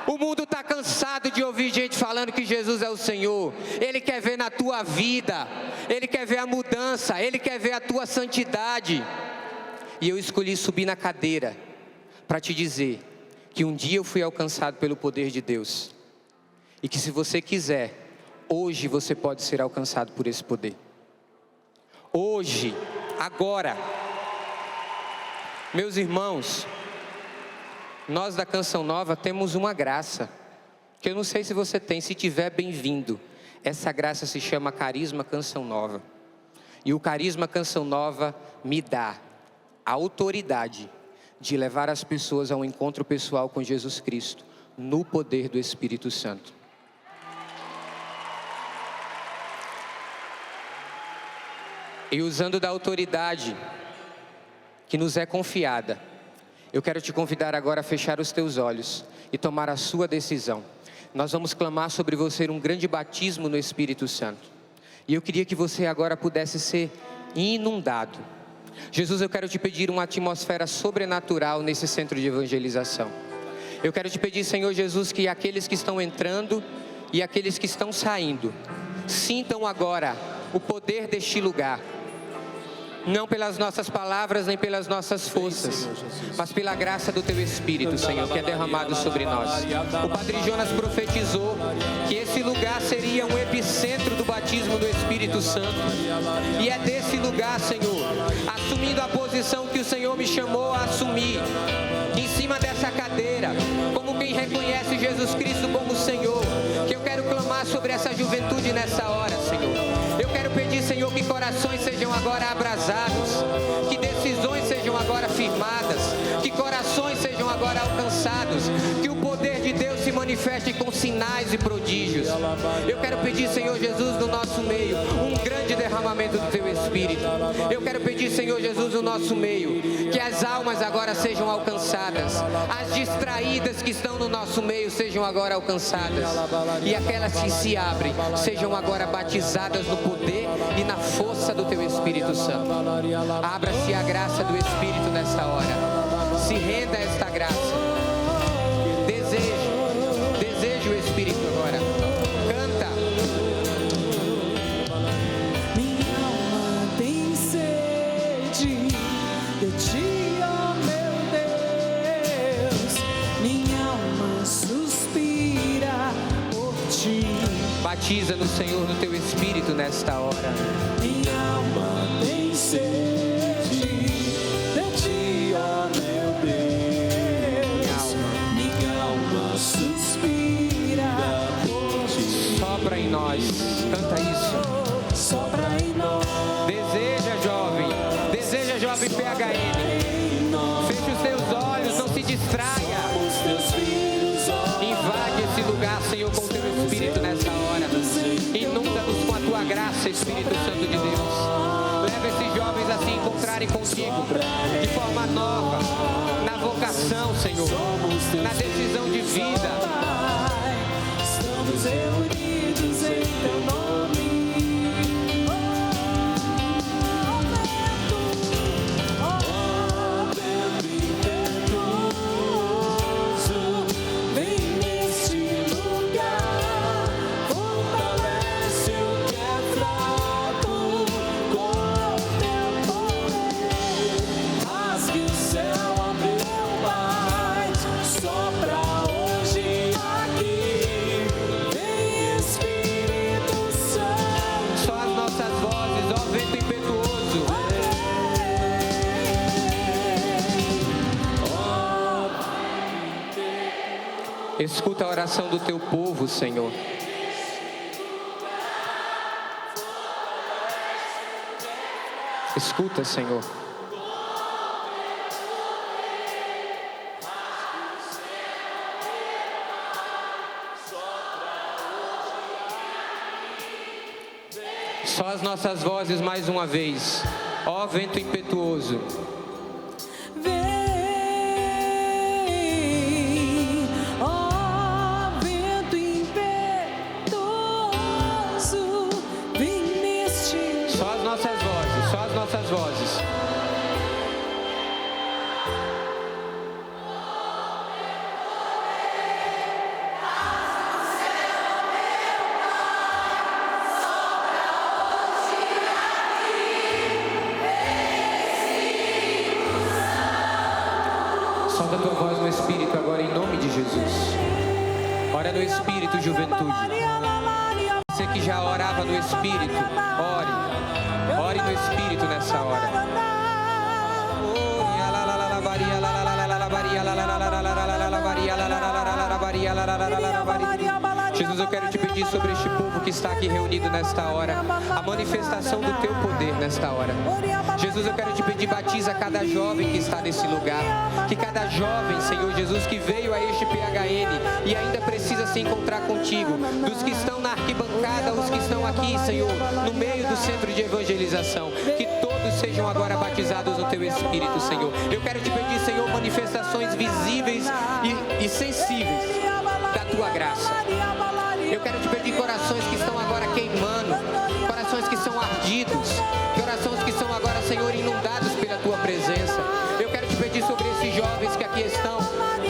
O mundo está cansado de ouvir gente falando que Jesus é o Senhor. Ele quer ver na tua vida, Ele quer ver a mudança, Ele quer ver a tua santidade. E eu escolhi subir na cadeira para te dizer que um dia eu fui alcançado pelo poder de Deus. E que se você quiser, hoje você pode ser alcançado por esse poder. Hoje, agora. Meus irmãos, nós da Canção Nova temos uma graça, que eu não sei se você tem, se tiver, bem-vindo. Essa graça se chama Carisma Canção Nova. E o Carisma Canção Nova me dá a autoridade de levar as pessoas a um encontro pessoal com Jesus Cristo, no poder do Espírito Santo. E usando da autoridade que nos é confiada, eu quero te convidar agora a fechar os teus olhos e tomar a sua decisão. Nós vamos clamar sobre você um grande batismo no Espírito Santo. E eu queria que você agora pudesse ser inundado. Jesus, eu quero te pedir uma atmosfera sobrenatural nesse centro de evangelização. Eu quero te pedir, Senhor Jesus, que aqueles que estão entrando e aqueles que estão saindo sintam agora o poder deste lugar. Não pelas nossas palavras, nem pelas nossas forças, mas pela graça do Teu Espírito, Senhor, que é derramado sobre nós. O Padre Jonas profetizou que esse lugar seria um epicentro do batismo do Espírito Santo. E é desse lugar, Senhor, assumindo a posição que o Senhor me chamou a assumir, em cima dessa cadeira, como quem reconhece Jesus Cristo como Senhor, que eu quero clamar sobre essa juventude nessa hora, Senhor. Eu quero pedir, Senhor, que corações sejam agora abrasados, que decisões sejam agora firmadas, que corações sejam agora alcançados, que o poder de Deus se manifeste manifeste com sinais e prodígios. Eu quero pedir, Senhor Jesus, no nosso meio, um grande derramamento do Teu Espírito. Eu quero pedir, Senhor Jesus, no nosso meio, que as almas agora sejam alcançadas, as distraídas que estão no nosso meio sejam agora alcançadas, e aquelas que se abrem sejam agora batizadas no poder e na força do Teu Espírito Santo. Abra-se a graça do Espírito nesta hora. Se renda a esta graça. Deseje o Espírito agora. Canta. Minha alma tem sede de Ti, ó meu Deus. Minha alma suspira por Ti. Batiza no Senhor, no Teu Espírito nesta hora. Minha alma tem sede de Ti, ó meu Deus. Minha alma suspira por Ti. Sopra em nós. Canta isso. Sopra em nós. Deseja, jovem PHN. Feche os teus olhos, não se distraia. Invade esse lugar, Senhor, com o Teu Espírito nessa hora. Inunda-nos com a Tua graça, Espírito Santo de Deus. Leva esses jovens a se encontrarem contigo de forma nova, na vocação, Senhor, na decisão de vida. Estamos reunidos em Teu nome. Escuta a oração do Teu povo, Senhor. Escuta, Senhor. Só as nossas vozes mais uma vez. Ó vento impetuoso. Nossas vozes. Solta a tua voz no Espírito agora, em nome de Jesus. Ora no Espírito, juventude. Você que já orava no Espírito, ore. Ore no Espírito nessa hora. Jesus, eu quero te pedir sobre este povo que está aqui reunido nesta hora, a manifestação do Teu poder nesta hora. Jesus, eu quero te pedir, batiza cada jovem que está nesse lugar, que cada jovem, Senhor Jesus, que veio a este PHN e ainda precisa se encontrar contigo, dos que estão na arquibancada, os que estão aqui, Senhor, no meio do centro de evangelização, que todos sejam agora batizados no Teu Espírito, Senhor. Eu quero te pedir, Senhor, manifestações visíveis e sensíveis da Tua graça. Eu quero te pedir corações que estão agora queimando, corações que são ardidos, corações que são agora, Senhor, inundados pela Tua presença. Eu quero te pedir sobre esses jovens que aqui estão,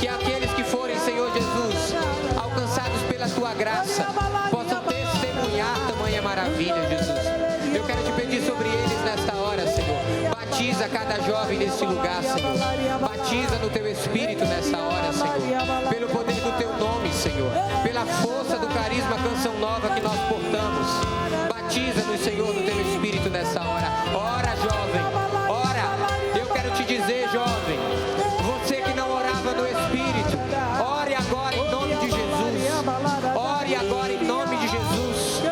que aqueles que forem, Senhor Jesus, alcançados pela Tua graça, possam testemunhar tamanha maravilha, Jesus. Eu quero te pedir sobre eles nesta hora, Senhor. Batiza cada jovem nesse lugar, Senhor. Batiza no Teu Espírito nessa hora, Senhor. Pelo poder do Teu nome, Senhor. Pela força do carisma Canção Nova que nós portamos. Batiza-nos, Senhor, no Teu Espírito nessa hora. Ora, jovem. Ora. Eu quero te dizer, jovem. Você que não orava no Espírito. Ore agora em nome de Jesus. Ore agora em nome de Jesus.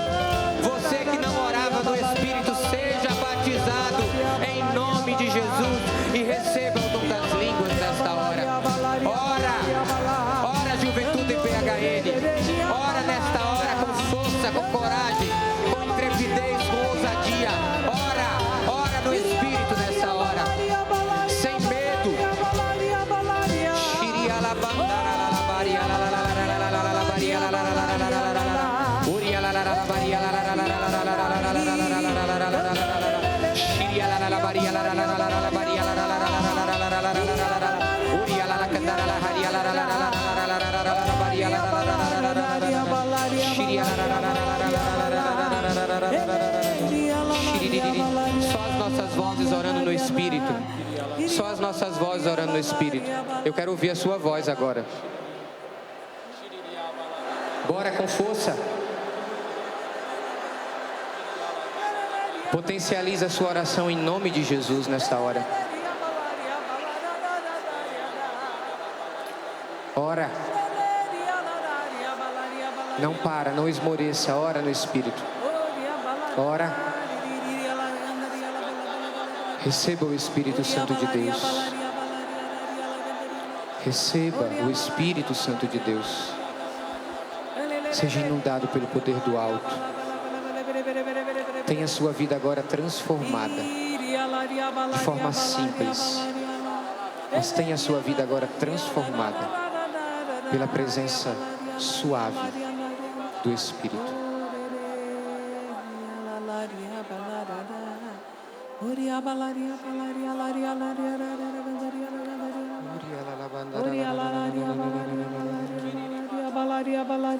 Você que não orava no Espírito, seja batizado em nome de Jesus e receba o dom das línguas nesta hora. Ora, juventude PHN. Só as nossas vozes orando no Espírito. Só as nossas vozes orando no Espírito. Eu quero ouvir a sua voz agora. Bora com força. Potencializa a sua oração em nome de Jesus nesta hora. Ora. Não para, não esmoreça. Ora no Espírito. Ora. Receba o Espírito Santo de Deus. Receba o Espírito Santo de Deus. Seja inundado pelo poder do alto. Tenha sua vida agora transformada. De forma simples. Mas tenha sua vida agora transformada. Pela presença suave do Espírito.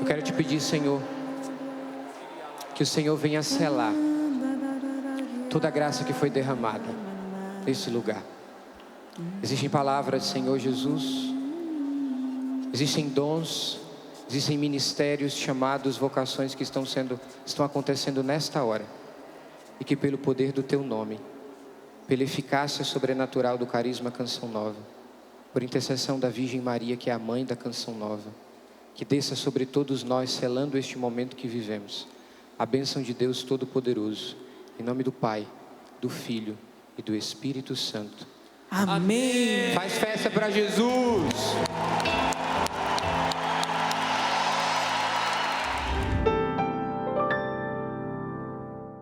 Eu quero te pedir, Senhor, que o Senhor venha selar toda a graça que foi derramada nesse lugar. Existem palavras, Senhor Jesus, existem dons, existem ministérios, chamados, vocações que estão acontecendo nesta hora. E que pelo poder do Teu nome, pela eficácia sobrenatural do carisma Canção Nova, por intercessão da Virgem Maria, que é a mãe da Canção Nova, que desça sobre todos nós, selando este momento que vivemos, a bênção de Deus Todo-Poderoso, em nome do Pai, do Filho e do Espírito Santo. Amém. Faz festa para Jesus.